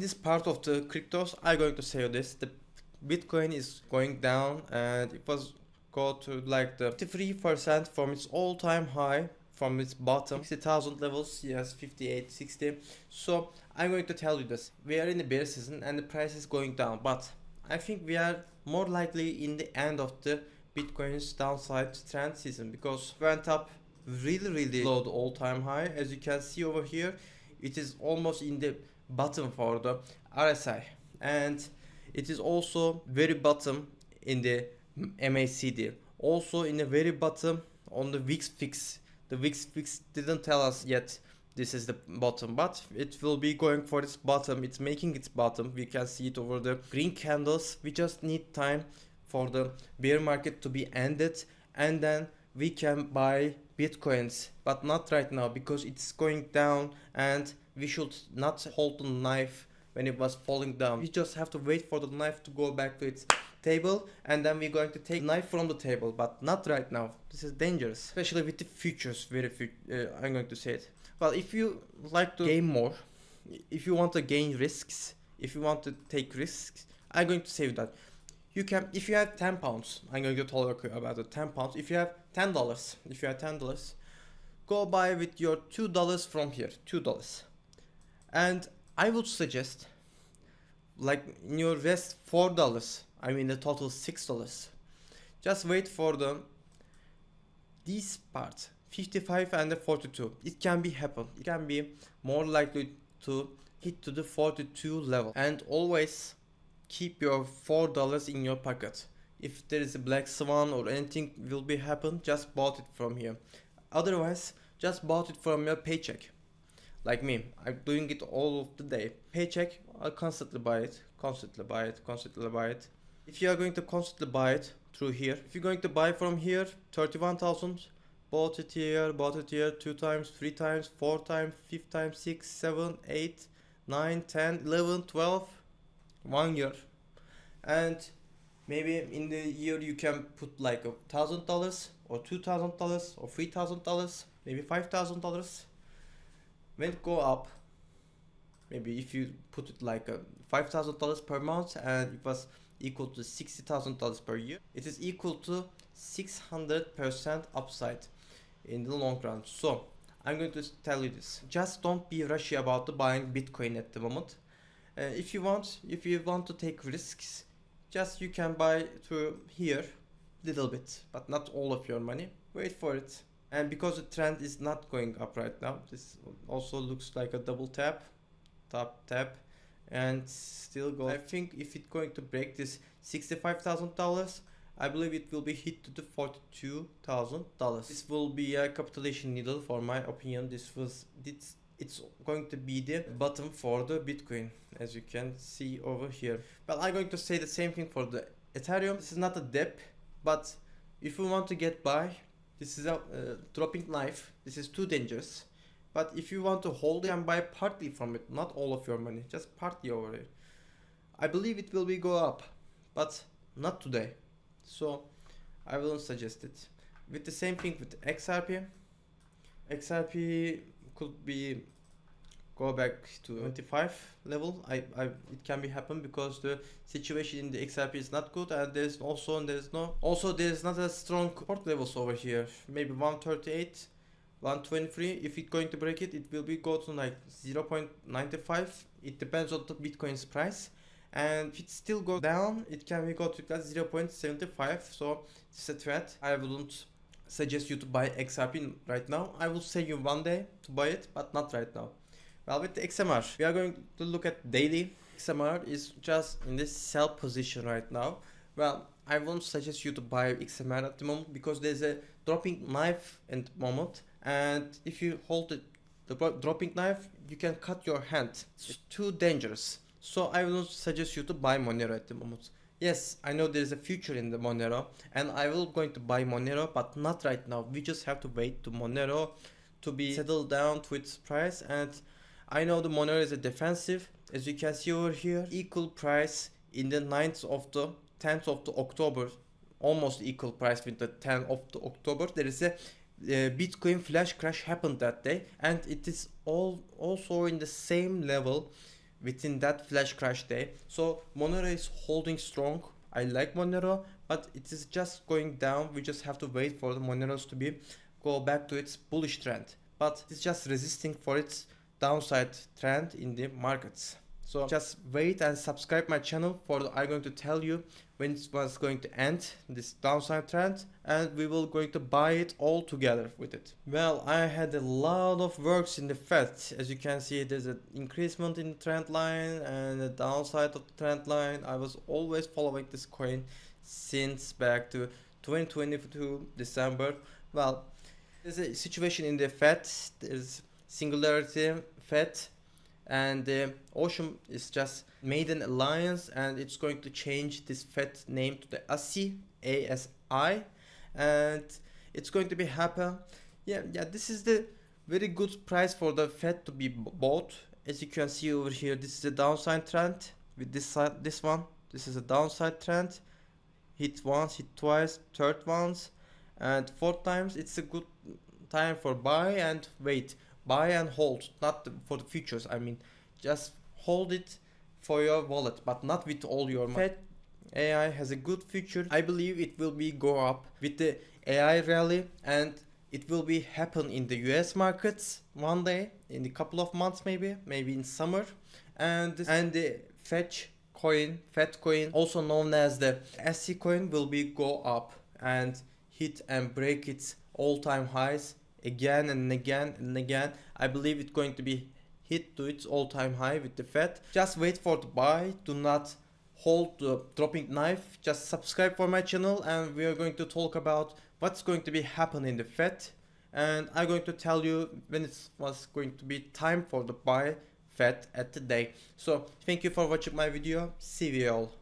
in this part of the cryptos, I'm going to say this: the Bitcoin is going down, and it was go to like the 53% from its all-time high, from its bottom 60,000 levels. Yes, 58, 60. So I'm going to tell you this: we are in the bear season and the price is going down, but I think we are more likely in the end of the Bitcoin's downside trend season, because it went up really low, the all-time high. As you can see over here, it is almost in the bottom for the RSI, and it is also very bottom in the MACD, also in the very bottom on the VIX fix. The VIX fix didn't tell us yet this is the bottom, but it will be going for its bottom. It's making its bottom. We can see it over the green candles. We just need time for the bear market to be ended, and then we can buy Bitcoins, but not right now because it's going down, and we should not hold the knife when it was falling down. We just have to wait for the knife to go back to its table, and then we're going to take the knife from the table, but not right now. This is dangerous, especially with the futures. I'm going to say it. Well, if you like to gain more, if you want to gain risks, if you want to take risks, I'm going to say that you can. If you have 10 pounds, I'm going to talk about the 10 pounds. If you have $10, go buy with your $2 from here, $2. And I would suggest, like in your rest $4, I mean the total $6, just wait for these parts, 55 and the 42. It can be happen. It can be more likely to hit to the 42 level. And always keep your $4 in your pocket. If there is a black swan or anything will be happen, just bought it from here. Otherwise, just bought it from your paycheck. Like me, I'm doing it all of the day. Paycheck, I'll constantly buy it. If you are going to constantly buy it through here, if you're going to buy from here, 31,000, bought it here, 2 times, 3 times, 4 times, 5 times, 6, 7, 8, 9, 10, 11, 12, 1 year. And maybe in the year you can put like $1,000 or $2,000 or $3,000, maybe $5,000. When it go up, maybe if you put it like $5,000 per month and it was equal to $60,000 per year, it is equal to 600% upside in the long run. So I'm going to tell you this: just don't be rushy about the buying Bitcoin at the moment. If you want to take risks, just you can buy through here little bit, but not all of your money. Wait for it. And because the trend is not going up right now, this also looks like a double tap, top tap, and still go. I think if it's going to break this $65,000, I believe it will be hit to the $42,000. This will be a capitulation needle, for my opinion. It's going to be the bottom for the Bitcoin, as you can see over here. Well, I'm going to say the same thing for the Ethereum. This is not a dip, but if you want to get by, this is a dropping knife. This is too dangerous. But if you want to hold it, you can buy partly from it, not all of your money, just partly over here. I believe it will be go up, but not today. So I wouldn't suggest it. With the same thing with XRP. XRP could be go back to 25 level. It can be happen because the situation in the XRP is not good, and there's not a strong support levels over here. Maybe 138, 123. If it's going to break it, it will be go to like 0.95. It depends on the Bitcoin's price. And if it still go down, it can be go to that 0.75. So it's a threat. I wouldn't suggest you to buy XRP right now. I will say you one day to buy it, but not right now. Well, with the XMR, we are going to look at daily. XMR is just in this sell position right now. Well, I won't suggest you to buy XMR at the moment because there's a dropping knife at the moment, and if you hold the dropping knife, you can cut your hand. It's too dangerous. So I will suggest you to buy Monero at the moment. Yes, I know there's a future in the Monero, and I will going to buy Monero, but not right now. We just have to wait to Monero to be settled down to its price. And I know the Monero is a defensive, as you can see over here, equal price in the 10th of the October, almost equal price with the 10th of the October. There is a Bitcoin flash crash happened that day, and it is also in the same level within that flash crash day. So Monero is holding strong. I like Monero, but it is just going down. We just have to wait for the Moneros to be go back to its bullish trend, but it's just resisting for its downside trend in the markets. So just wait and subscribe my channel for I'm going to tell you when it was going to end this downside trend, and we will going to buy it all together with it. Well, I had a lot of works in the Fed. As you can see, there's an increasement in the trend line and a downside of the trend line. I was always following this coin since back to 2022 December. Well, there's a situation in the Fed. There's singularity Fed, and the Ocean is just made an alliance, and it's going to change this Fed name to the ASI, and it's going to be happen. Yeah, this is the very good price for the Fed to be bought. As you can see over here, this is a downside trend with this side, this one. This is a downside trend. Hit once, hit twice, third once, and fourth times. It's a good time for buy and wait, buy and hold, not for the futures. I mean, just hold it for your wallet, but not with all your money. Fed AI has a good future. I believe it will be go up with the AI rally, and it will be happen in the US markets one day in a couple of months, maybe in summer, and the Fed coin, also known as the SC coin, will be go up and hit and break its all-time highs again and again and again. I believe it's going to be hit to its all-time high with the Fed. Just wait for the buy. Do not hold the dropping knife. Just subscribe for my channel, and we are going to talk about what's going to be happen in the Fed, and I'm going to tell you when it was going to be time for the buy Fed at the day. So thank you for watching my video. See you all.